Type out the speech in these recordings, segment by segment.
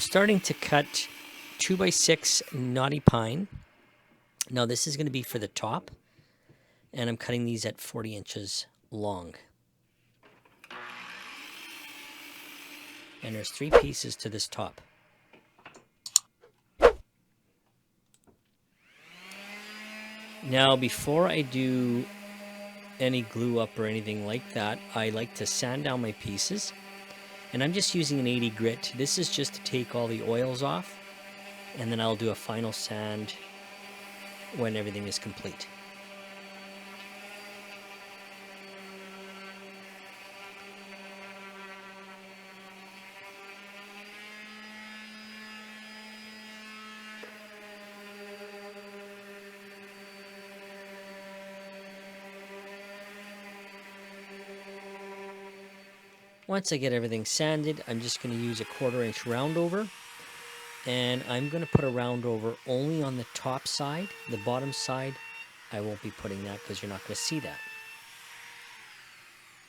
starting to cut 2x6 knotty pine. Now this is going to be for the top, and I'm cutting these at 40 inches long. And there's 3 pieces to this top. Now before I do any glue up or anything like that, I like to sand down my pieces. And I'm just using an 80 grit. This is just to take all the oils off, and then I'll do a final sand when everything is complete. Once I get everything sanded, I'm just going to use a 1/4 inch round over, and I'm going to put a round over only on the top side. The bottom side, I won't be putting that because you're not going to see that.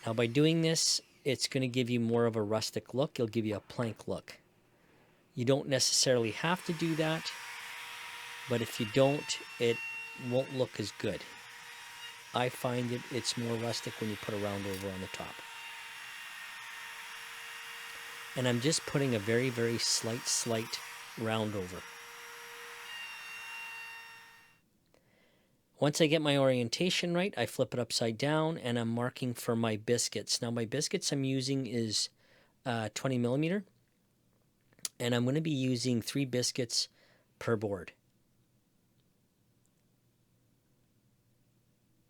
Now by doing this, it's going to give you more of a rustic look. It'll give you a plank look. You don't necessarily have to do that, but if you don't, it won't look as good. I find it's more rustic when you put a round over on the top. And I'm just putting a very, very slight round over. Once I get my orientation right, I flip it upside down and I'm marking for my biscuits. Now my biscuits I'm using is 20 millimeter. And I'm going to be using 3 biscuits per board.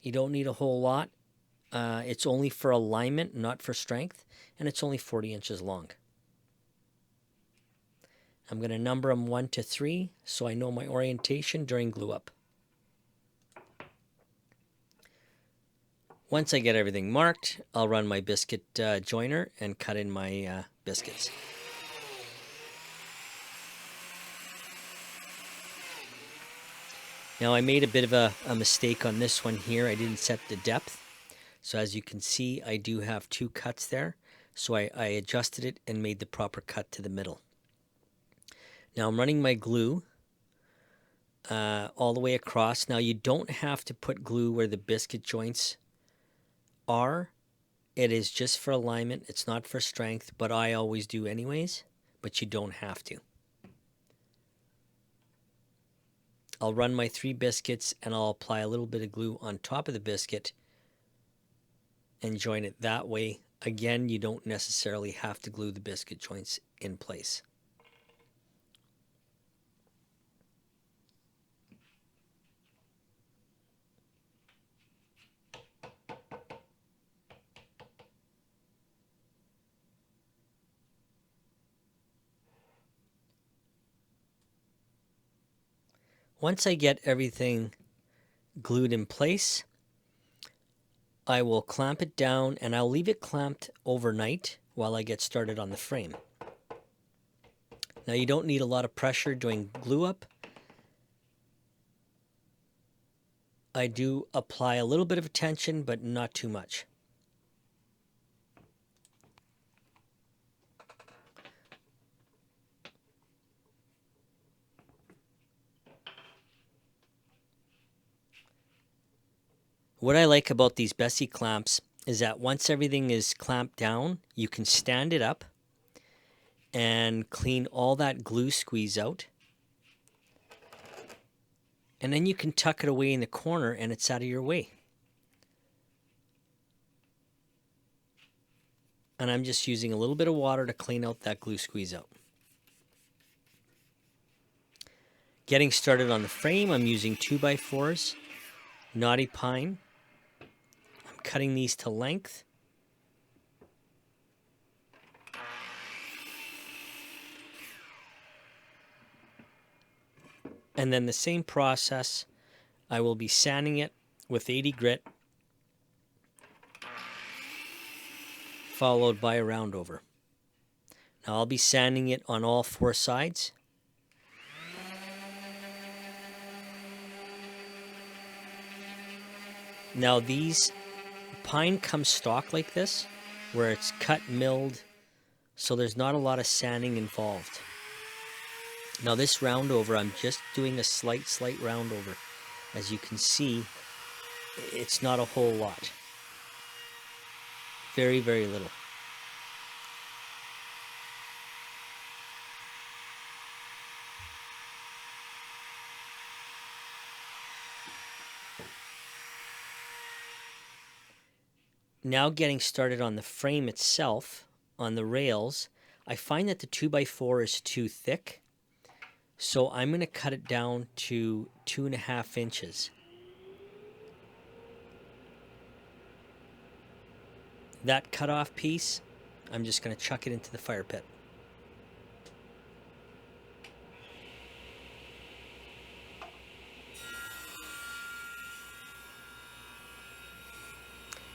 You don't need a whole lot. It's only for alignment, not for strength. And it's only 40 inches long. I'm going to number them 1 to 3 so I know my orientation during glue up. Once I get everything marked, I'll run my biscuit joiner and cut in my biscuits. Now I made a bit of a mistake on this one here. I didn't set the depth. So as you can see, I do have 2 cuts there. So I adjusted it and made the proper cut to the middle. Now I'm running my glue all the way across. Now you don't have to put glue where the biscuit joints are. It is just for alignment. It's not for strength, but I always do anyways. But you don't have to. I'll run my 3 biscuits and I'll apply a little bit of glue on top of the biscuit and join it that way. Again, you don't necessarily have to glue the biscuit joints in place. Once I get everything glued in place, I will clamp it down and I'll leave it clamped overnight while I get started on the frame. Now you don't need a lot of pressure doing glue up. I do apply a little bit of tension, but not too much. What I like about these Bessie clamps is that once everything is clamped down, you can stand it up and clean all that glue squeeze out. And then you can tuck it away in the corner and it's out of your way. And I'm just using a little bit of water to clean out that glue squeeze out. Getting started on the frame, I'm using 2x4s, knotty pine. I'm cutting these to length. And then the same process, I will be sanding it with 80 grit, followed by a round over. Now I'll be sanding it on all 4 sides. Now these pine comes stock like this, where it's cut, milled, so there's not a lot of sanding involved. Now this round over, I'm just doing a slight round over. As you can see, it's not a whole lot. Very, very little. Now getting started on the frame itself, on the rails, I find that the 2x4 is too thick. So I'm going to cut it down to 2.5 inches. That cutoff piece, I'm just going to chuck it into the fire pit.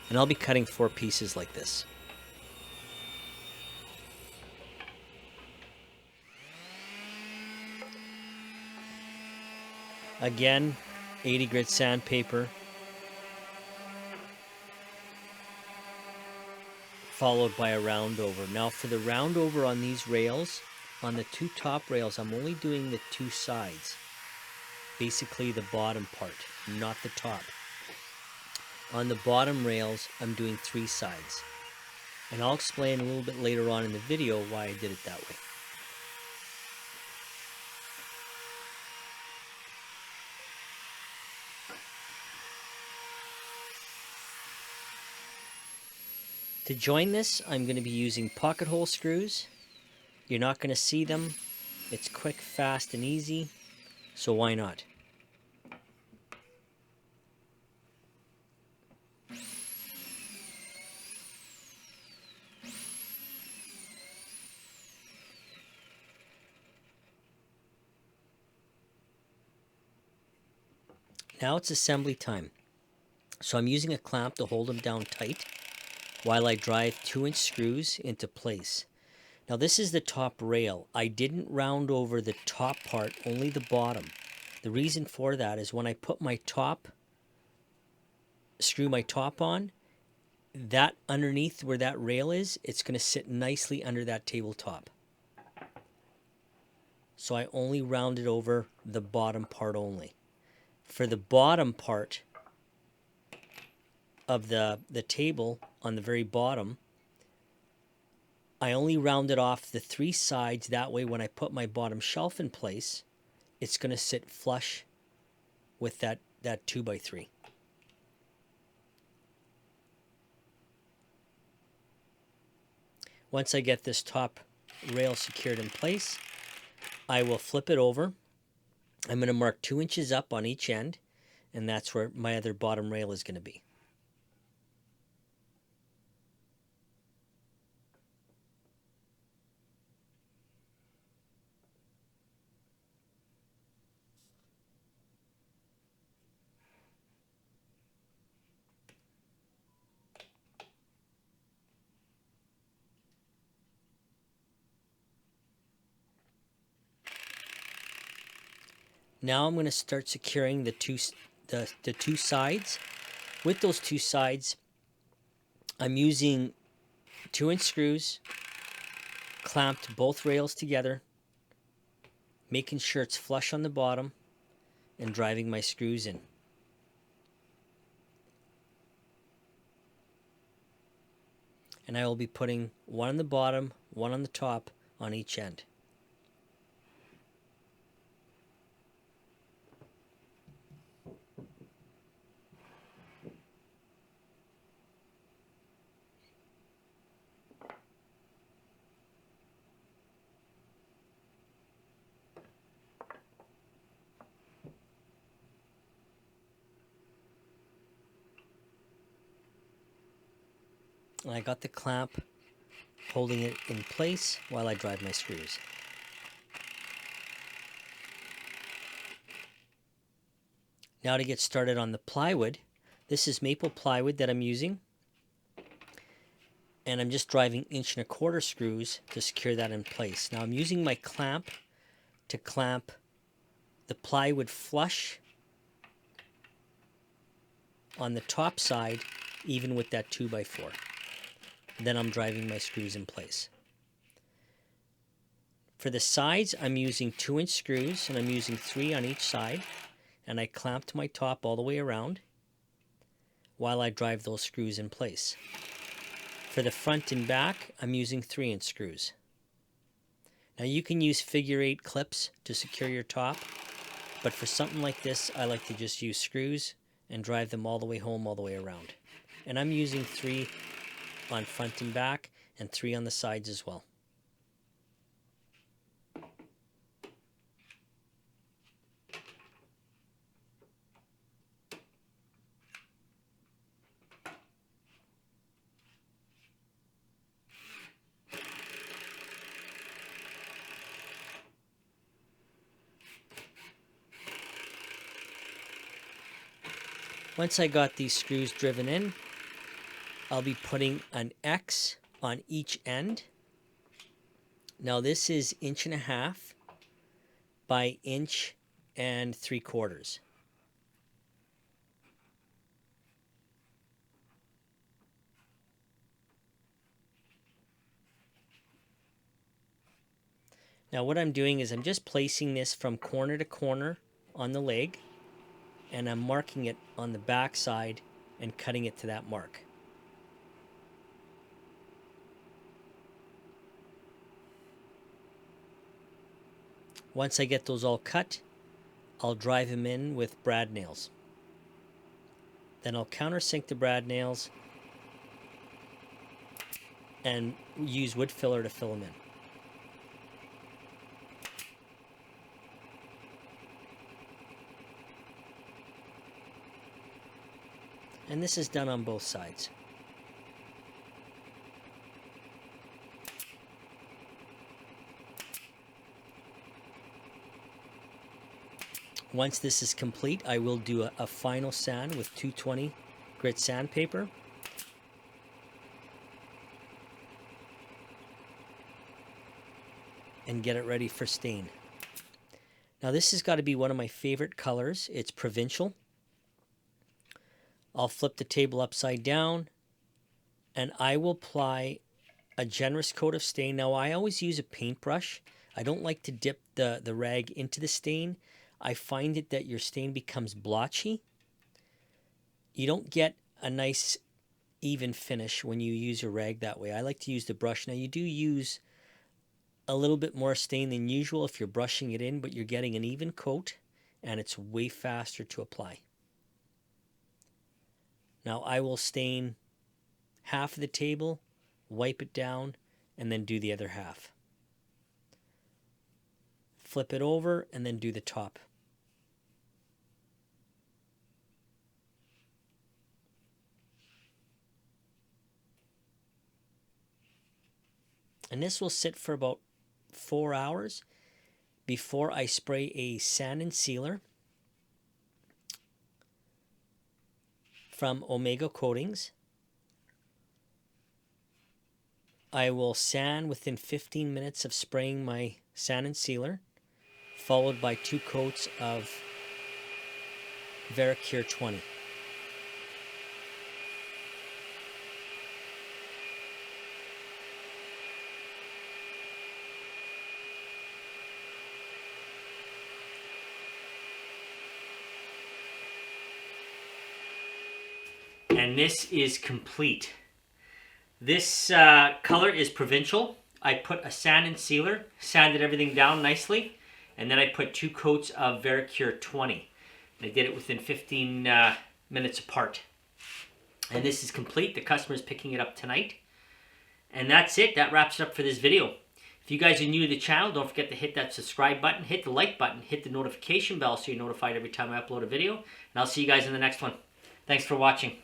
And I'll be cutting 4 pieces like this. Again, 80 grit sandpaper, followed by a round over. Now for the round over on these rails, on the 2 top rails, I'm only doing the 2 sides. Basically the bottom part, not the top. On the bottom rails, I'm doing 3 sides. And I'll explain a little bit later on in the video why I did it that way. To join this, I'm going to be using pocket hole screws. You're not going to see them. It's quick, fast, and easy, so why not? Now it's assembly time. So I'm using a clamp to hold them down tight while I drive 2-inch screws into place. Now this is the top rail. I didn't round over the top part, only the bottom. The reason for that is when I put my top, screw my top on, that underneath where that rail is, it's going to sit nicely under that tabletop. So I only rounded over the bottom part only. For the bottom part of the table on the very bottom, I only rounded off the 3 sides. That way when I put my bottom shelf in place, it's going to sit flush with that 2x3. Once I get this top rail secured in place, I will flip it over. I'm going to mark 2 inches up on each end, and that's where my other bottom rail is going to be. Now I'm going to start securing the two sides. With those 2 sides, I'm using 2-inch screws, clamped both rails together, making sure it's flush on the bottom, and driving my screws in. And I will be putting one on the bottom, one on the top on each end. And I got the clamp holding it in place while I drive my screws. Now to get started on the plywood, this is maple plywood that I'm using. And I'm just driving 1.25-inch screws to secure that in place. Now I'm using my clamp to clamp the plywood flush on the top side, even with that 2x4. Then I'm driving my screws in place. For the sides, I'm using 2-inch screws, and I'm using 3 on each side, and I clamped my top all the way around while I drive those screws in place. For the front and back, I'm using 3-inch screws. Now you can use figure 8 clips to secure your top, but for something like this, I like to just use screws and drive them all the way home, all the way around. And I'm using 3 on front and back and 3 on the sides as well. Once I got these screws driven in, I'll be putting an X on each end. Now this is 1.5 inches by 1 3/4 inches. Now what I'm doing is I'm just placing this from corner to corner on the leg, and I'm marking it on the back side and cutting it to that mark. Once I get those all cut, I'll drive them in with brad nails. Then I'll countersink the brad nails and use wood filler to fill them in. And this is done on both sides. Once this is complete, I will do a final sand with 220 grit sandpaper. And get it ready for stain. Now this has got to be one of my favorite colors. It's provincial. I'll flip the table upside down and I will apply a generous coat of stain. Now I always use a paintbrush. I don't like to dip the rag into the stain. I find it that your stain becomes blotchy. You don't get a nice even finish when you use your rag that way. I like to use the brush. Now you do use a little bit more stain than usual if you're brushing it in, but you're getting an even coat and it's way faster to apply. Now I will stain half of the table, wipe it down, and then do the other half. Flip it over and then do the top. And this will sit for about 4 hours before I spray a sand and sealer from Omega Coatings. I will sand within 15 minutes of spraying my sand and sealer, followed by 2 coats of Veracure 20. And this is complete. This color is provincial. I put a sand and sealer, sanded everything down nicely, and then I put 2 coats of Veracure 20. And I did it within 15 minutes apart. And this is complete. The customer is picking it up tonight. And that's it. That wraps it up for this video. If you guys are new to the channel, don't forget to hit that subscribe button, hit the like button, hit the notification bell so you're notified every time I upload a video. And I'll see you guys in the next one. Thanks for watching.